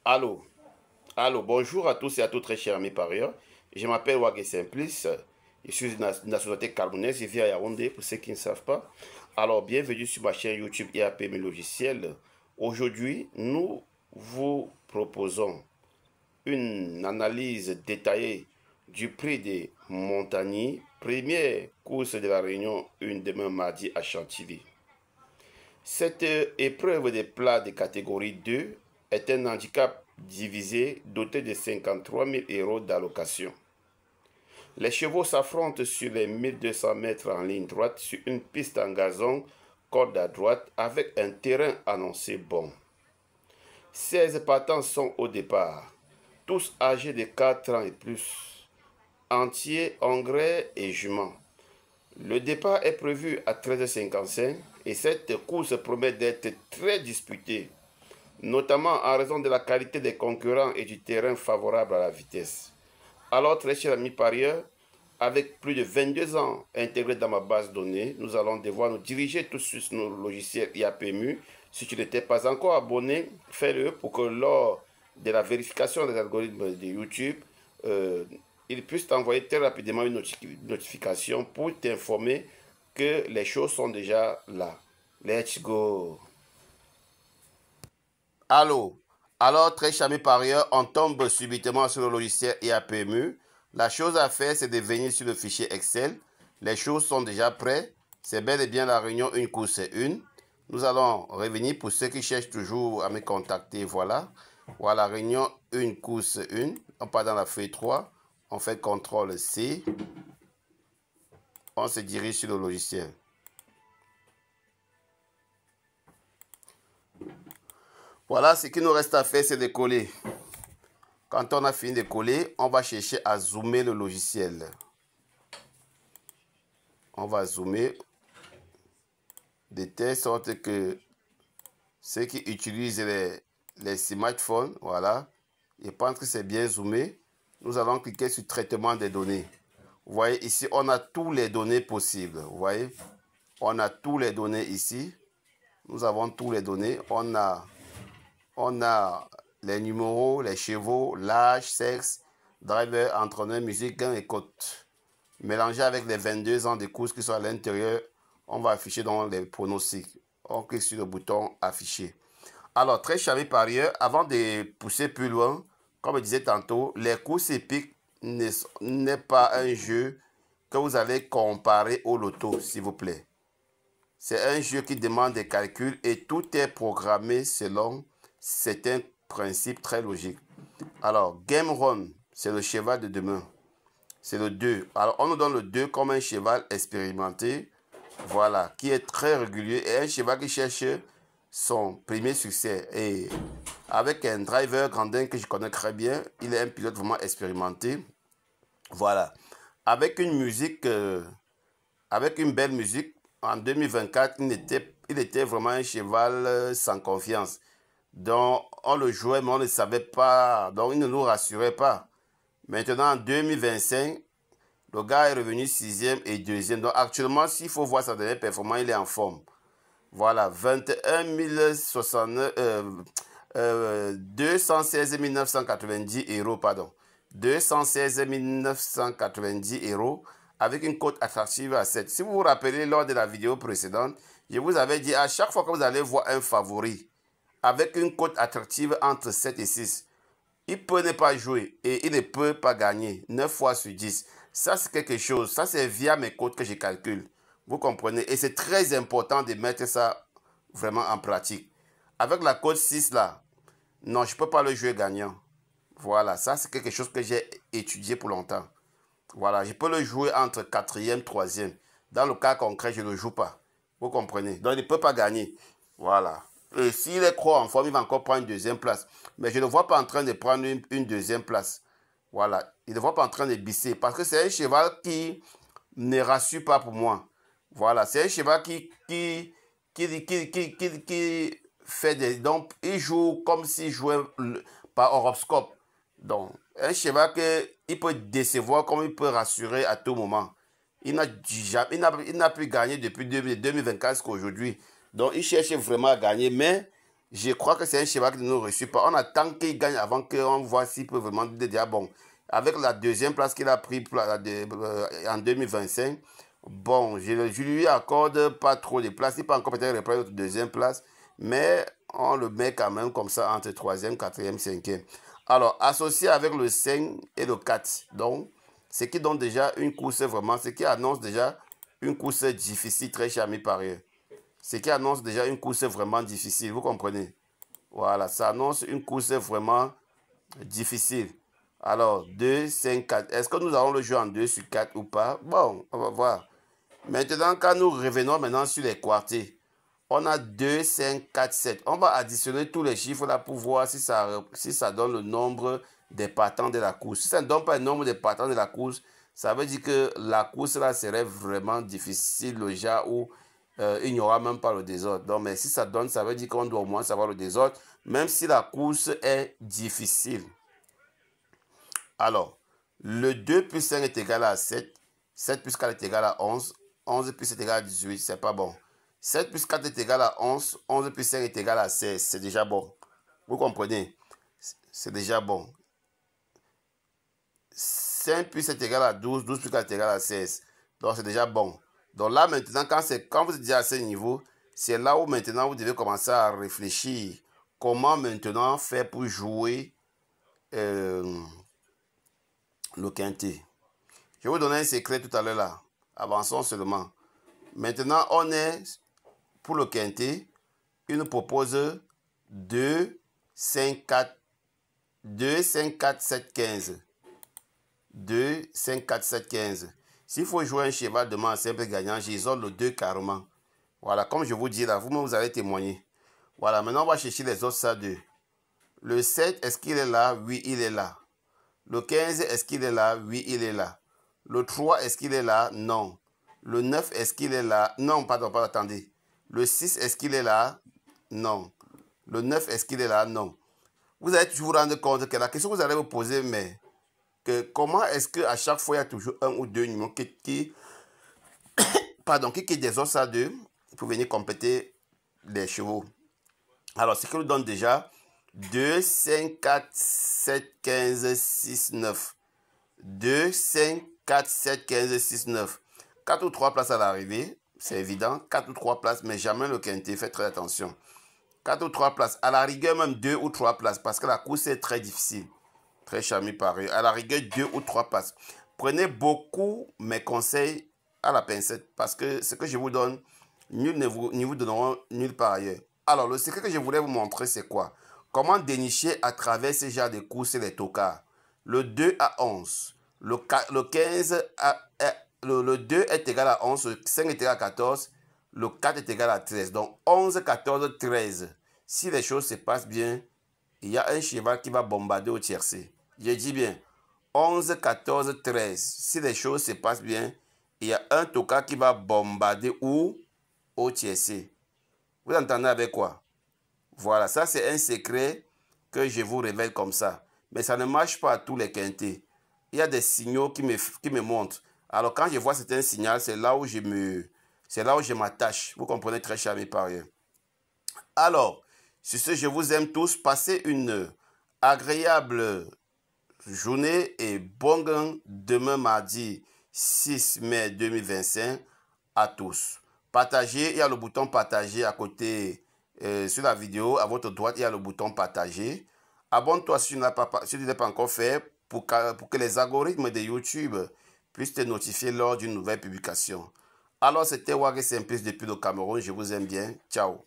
Allô, bonjour à tous et à toutes très chers amis parieurs. Je m'appelle Wagé Simplice, je suis de nationalité camerounaise, je vis à Yaoundé pour ceux qui ne savent pas. Alors, bienvenue sur ma chaîne YouTube IAPM Logiciel. Aujourd'hui, nous vous proposons une analyse détaillée du prix des Montagny, première course de la Réunion, une demain mardi à Chantilly. Cette épreuve des plats de catégorie 2 est un handicap divisé doté de 53 000 euros d'allocation. Les chevaux s'affrontent sur les 1200 mètres en ligne droite sur une piste en gazon, corde à droite, avec un terrain annoncé bon. 16 partants sont au départ, tous âgés de 4 ans et plus, entiers, engrais et juments. Le départ est prévu à 13h55 et cette course promet d'être très disputée, notamment en raison de la qualité des concurrents et du terrain favorable à la vitesse. Alors, très chers amis parieurs, avec plus de 22 ans intégrés dans ma base de données, nous allons devoir nous diriger tout de suite sur nos logiciels IAPMU. Si tu n'étais pas encore abonné, fais-le pour que lors de la vérification des algorithmes de YouTube, il puisse t'envoyer très rapidement une notification pour t'informer que les choses sont déjà là. Let's go! Allô? Alors, très chers amis parieurs, on tombe subitement sur le logiciel IAPMU. La chose à faire, c'est de venir sur le fichier Excel. Les choses sont déjà prêtes. C'est bel et bien la réunion une course une. Nous allons revenir pour ceux qui cherchent toujours à me contacter. Voilà. Voilà, réunion une course une. On part dans la feuille 3. On fait CTRL C. On se dirige sur le logiciel. Voilà, ce qu'il nous reste à faire, c'est de coller. Quand on a fini de coller, on va chercher à zoomer le logiciel. On va zoomer de telle sorte que ceux qui utilisent les smartphones, voilà, je pense que c'est bien zoomé. Nous allons cliquer sur traitement des données. Vous voyez ici, on a toutes les données possibles. Vous voyez, on a toutes les données ici. Nous avons toutes les données. On a les numéros, les chevaux, l'âge, sexe, driver, entraîneur, musique, gain et cote. Mélangé avec les 22 ans de course qui sont à l'intérieur, on va afficher dans les pronostics. On clique sur le bouton afficher. Alors, très chers parieurs, avant de pousser plus loin, comme je disais tantôt, les courses épiques n'est pas un jeu que vous allez comparer au loto, s'il vous plaît. C'est un jeu qui demande des calculs et tout est programmé selon certains principes très logiques. Alors, Game Run, c'est le cheval de demain. C'est le 2. Alors, on nous donne le 2 comme un cheval expérimenté, voilà, qui est très régulier et un cheval qui cherche son premier succès. Et avec un driver Grandin que je connais très bien, il est un pilote vraiment expérimenté. Voilà. Avec une musique, avec une belle musique, en 2024, il était vraiment un cheval sans confiance. Donc, on le jouait, mais on ne savait pas, donc il ne nous rassurait pas. Maintenant, en 2025, le gars est revenu 6e et 2e. Donc, actuellement, s'il faut voir sa dernière performance, il est en forme. Voilà, 216 990 euros, pardon. 216 990 euros avec une cote attractive à 7. Si vous vous rappelez, lors de la vidéo précédente, je vous avais dit à chaque fois que vous allez voir un favori avec une cote attractive entre 7 et 6, il peut ne pas jouer et il ne peut pas gagner 9 fois sur 10. Ça, c'est quelque chose. Ça, c'est via mes cotes que je calcule. Vous comprenez? Et c'est très important de mettre ça vraiment en pratique. Avec la cote 6 là, non, je ne peux pas le jouer gagnant. Voilà, ça, c'est quelque chose que j'ai étudié pour longtemps. Voilà, je peux le jouer entre 4e, 3e. Dans le cas concret, je ne le joue pas. Vous comprenez? Donc, il ne peut pas gagner. Voilà. Et s'il est trop en forme, il va encore prendre une deuxième place. Mais je ne le vois pas en train de prendre une deuxième place. Voilà. Il ne le voit pas en train de bisser. Parce que c'est un cheval qui ne rassure pas pour moi. Voilà. C'est un cheval qui fait des... Donc, il joue comme s'il jouait par horoscope. Donc, un cheval qu'il peut décevoir comme il peut rassurer à tout moment. Il n'a plus gagné depuis 2024 jusqu'à aujourd'hui. Donc, il cherche vraiment à gagner, mais Je crois que c'est un cheval qui ne nous reçut pas. On attend qu'il gagne avant qu'on voit s'il peut vraiment dire bon. Avec la deuxième place qu'il a pris en 2025, bon, je lui accorde pas trop de place. Il peut encore peut-être reprendre notre deuxième place, mais on le met quand même comme ça entre troisième, quatrième, cinquième. Alors, associé avec le 5 et le 4, donc, ce qui donne déjà une course vraiment, ce qui annonce déjà une course difficile, très cher mes parieurs. Ce qui annonce déjà une course vraiment difficile, vous comprenez? Voilà, ça annonce une course vraiment difficile. Alors, 2, 5, 4. Est-ce que nous allons le jouer en 2 sur 4 ou pas? Bon, on va voir. Maintenant, quand nous revenons maintenant sur les quartiers, on a 2, 5, 4, 7. On va additionner tous les chiffres là pour voir si ça donne le nombre des partants de la course. Si ça ne donne pas le nombre des partants de la course, ça veut dire que la course là serait vraiment difficile, le genre où il n'y aura même pas le désordre. Donc, mais si ça donne, ça veut dire qu'on doit au moins savoir le désordre, même si la course est difficile. Alors, le 2 plus 5 est égal à 7. 7 plus 4 est égal à 11. 11 plus 7 est égal à 18. C'est pas bon. 7 plus 4 est égal à 11. 11 plus 5 est égal à 16. C'est déjà bon. Vous comprenez? C'est déjà bon. 5 plus 7 est égal à 12. 12 plus 4 est égal à 16. Donc, c'est déjà bon. Donc là, maintenant, quand vous êtes déjà à ce niveau, c'est là où maintenant vous devez commencer à réfléchir. Comment maintenant faire pour jouer le quintet. Je vais vous donner un secret tout à l'heure là. Avançons seulement. Maintenant, on est pour le quintet. Il nous propose 2, 5, 4, 2, 5, 4, 7, 15. 2, 5, 4, 7, 15. S'il faut jouer un cheval de main simple gagnant, j'isole le 2 carrément. Voilà, comme je vous dis là, vous-même vous allez témoigner. Voilà, maintenant on va chercher les autres ça 2. Le 7, est-ce qu'il est là? Oui, il est là. Le 15, est-ce qu'il est là? Oui, il est là. Le 3, est-ce qu'il est là? Non. Le 9, est-ce qu'il est là? Non, pardon, attendez. Le 6, est-ce qu'il est là? Non. Le 9, est-ce qu'il est là? Non. Vous allez toujours vous rendre compte que la question que vous allez vous poser, mais que comment est-ce qu'à chaque fois, il y a toujours un ou deux numéros qui des os à deux pour venir compléter les chevaux. Alors, ce qui nous donne déjà 2, 5, 4, 7, 15, 6, 9. 2, 5, 4, 7, 15, 6, 9. 4 ou 3 places à l'arrivée, c'est évident. 4 ou 3 places, mais jamais le quintet, faites très attention. 4 ou 3 places, à la rigueur même 2 ou 3 places, parce que la course est très difficile. Très charmé pareil. À la rigueur 2 ou 3 places. Prenez beaucoup mes conseils à la pincette, parce que ce que je vous donne, nul ne vous donneront nulle part ailleurs. Alors, le secret que je voulais vous montrer, c'est quoi? Comment dénicher à travers ces genres de courses les tocards. Le 2 à 11. Le 15 le 2 est égal à 11. Le 5 est égal à 14. Le 4 est égal à 13. Donc, 11, 14, 13. Si les choses se passent bien, il y a un cheval qui va bombarder au tiercé. Je dis bien, 11, 14, 13. Si les choses se passent bien, il y a un tocard qui va bombarder où? Au tiercé. Vous entendez avec quoi? Voilà, ça c'est un secret que je vous révèle comme ça. Mais ça ne marche pas à tous les quintés. Il y a des signaux qui me montrent. Alors quand je vois certains signaux, c'est là où je m'attache. Vous comprenez très cher mes parieurs. Alors, sur ce, je vous aime tous. Passez une agréable journée et bon gain demain mardi 6 mai 2025 à tous. Partagez, il y a le bouton partager à côté sur la vidéo. À votre droite, il y a le bouton partager. Abonne-toi si tu ne l'as pas encore fait pour que les algorithmes de YouTube puissent te notifier lors d'une nouvelle publication. Alors, c'était Wagé Simplice depuis le Cameroun. Je vous aime bien. Ciao.